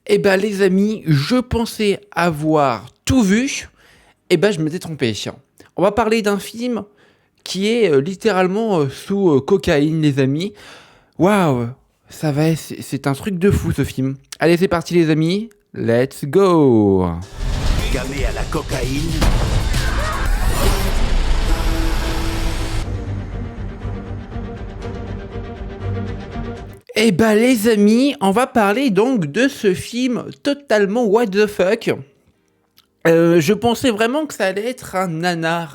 Eh ben les amis, je pensais avoir tout vu, eh ben je m'étais trompé. On va parler d'un film qui est littéralement sous cocaïne les amis. Waouh, c'est un truc de fou ce film. Allez c'est parti les amis, let's go. Gamé à la cocaïne. Eh ben les amis, on va parler donc de ce film totalement what the fuck. Je pensais vraiment que ça allait être un nanar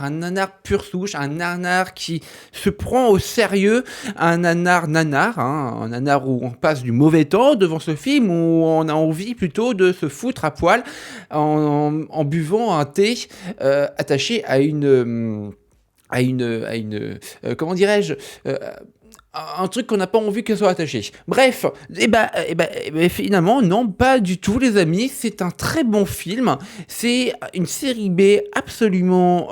pure souche, un nanar qui se prend au sérieux, un nanar, hein, un nanar où on passe du mauvais temps devant ce film, où on a envie plutôt de se foutre à poil en buvant un thé attaché comment dirais-je, un truc qu'on n'a pas envie qu'elle soit attachée. Bref, finalement, non, pas du tout, les amis. C'est un très bon film. C'est une série B absolument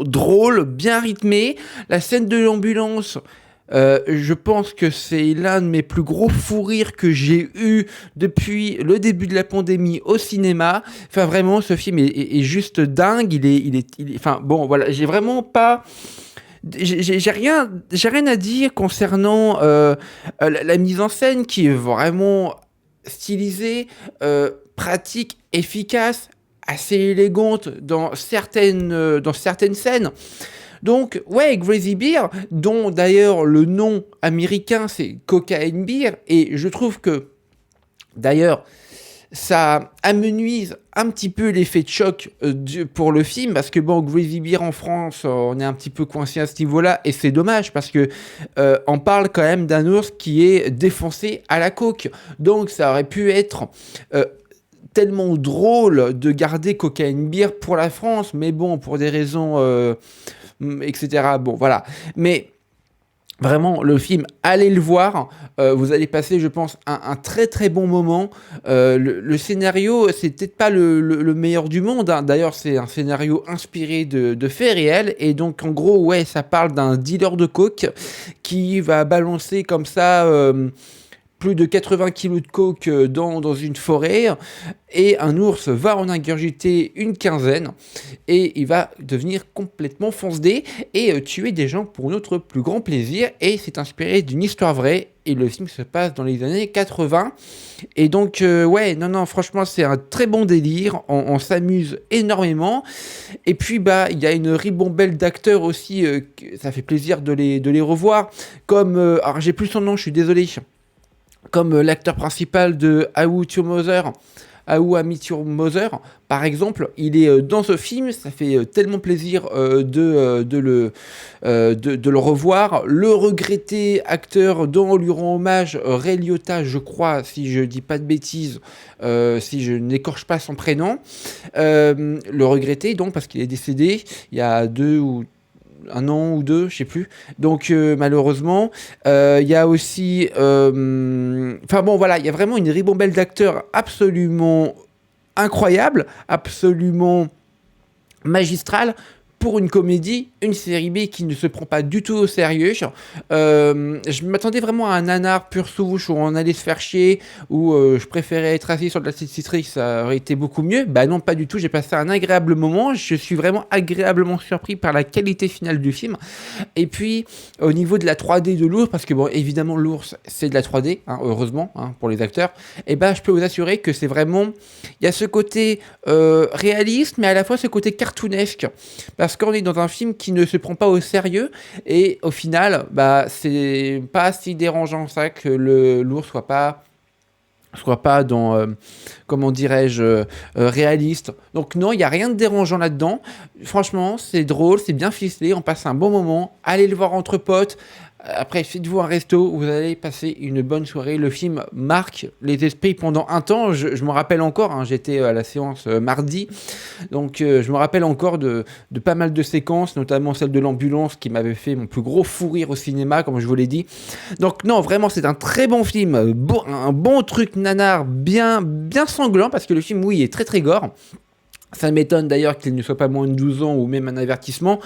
drôle, bien rythmée. La scène de l'ambulance. Je pense que c'est l'un de mes plus gros fous rires que j'ai eu depuis le début de la pandémie au cinéma. Enfin, vraiment, ce film est juste dingue. Enfin, bon, voilà, j'ai vraiment pas. J'ai rien à dire concernant la mise en scène qui est vraiment stylisée, pratique, efficace, assez élégante dans certaines scènes. Donc, ouais, Crazy Beer, dont d'ailleurs le nom américain c'est Cocaine Beer, et je trouve que d'ailleurs ça amenuise un petit peu l'effet de choc pour le film, parce que bon, Crazy Beer en France, on est un petit peu coincé à ce niveau-là, et c'est dommage, parce que on parle quand même d'un ours qui est défoncé à la coke, donc ça aurait pu être tellement drôle de garder Cocaine Beer pour la France, mais bon, pour des raisons, etc. Bon, voilà. Mais vraiment, le film, allez le voir. Vous allez passer, je pense, un très très bon moment. Le scénario, c'est peut-être pas le meilleur du monde, hein. D'ailleurs, c'est un scénario inspiré de faits réels. Et donc, en gros, ouais, ça parle d'un dealer de coke qui va balancer comme ça plus de 80 kilos de coke dans une forêt, et un ours va en ingurgiter une quinzaine, et il va devenir complètement fonce-dé et tuer des gens pour notre plus grand plaisir, et c'est inspiré d'une histoire vraie, et le film se passe dans les années 80, et donc ouais, non, franchement, c'est un très bon délire, on s'amuse énormément, et puis bah, il y a une ribambelle d'acteurs aussi, ça fait plaisir de les revoir, comme, alors j'ai plus son nom, je suis désolé, comme l'acteur principal de How to Mother, How I Met Your Mother, par exemple, il est dans ce film, ça fait tellement plaisir de le revoir. Le regretté acteur dont on lui rend hommage, Ray Liotta, je crois, si je dis pas de bêtises, si je n'écorche pas son prénom, le regretté, donc, parce qu'il est décédé il y a 1 an ou 2, je sais plus. Donc malheureusement, il y a aussi, enfin bon voilà, il y a vraiment une ribambelle d'acteurs absolument incroyable, absolument magistrale pour une comédie, une série B qui ne se prend pas du tout au sérieux. Je m'attendais vraiment à un nanar pur souche où on allait se faire chier, où je préférais être assis sur de la citron, ça aurait été beaucoup mieux. Bah non, pas du tout, j'ai passé un agréable moment, je suis vraiment agréablement surpris par la qualité finale du film. Et puis, au niveau de la 3D de l'ours, parce que bon, évidemment, l'ours, c'est de la 3D, hein, heureusement, hein, pour les acteurs, et ben, je peux vous assurer que c'est vraiment, il y a ce côté réaliste, mais à la fois ce côté cartoonesque, parce qu'on est dans un film qui ne se prend pas au sérieux, et au final, bah, c'est pas si dérangeant ça que l'ours soit pas dans, comment dirais-je, réaliste. Donc non, il n'y a rien de dérangeant là-dedans. Franchement, c'est drôle, c'est bien ficelé, on passe un bon moment. Allez le voir entre potes. Après, faites-vous un resto, vous allez passer une bonne soirée. Le film marque les esprits pendant un temps. Je me rappelle encore, hein, j'étais à la séance mardi, donc je me rappelle encore de pas mal de séquences, notamment celle de l'ambulance qui m'avait fait mon plus gros fou rire au cinéma, comme je vous l'ai dit. Donc non, vraiment, c'est un très bon film, un bon truc nanar, bien, bien sanglant, parce que le film, oui, est très très gore. Ça m'étonne d'ailleurs qu'il ne soit pas moins de 12 ans ou même un avertissement.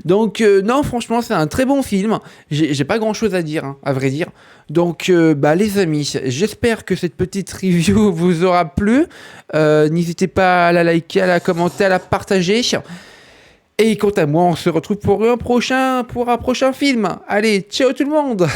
Donc non, franchement, c'est un très bon film. J'ai pas grand-chose à dire, hein, à vrai dire. Donc les amis, j'espère que cette petite review vous aura plu. N'hésitez pas à la liker, à la commenter, à la partager. Et quant à moi, on se retrouve pour un prochain film. Allez, ciao tout le monde!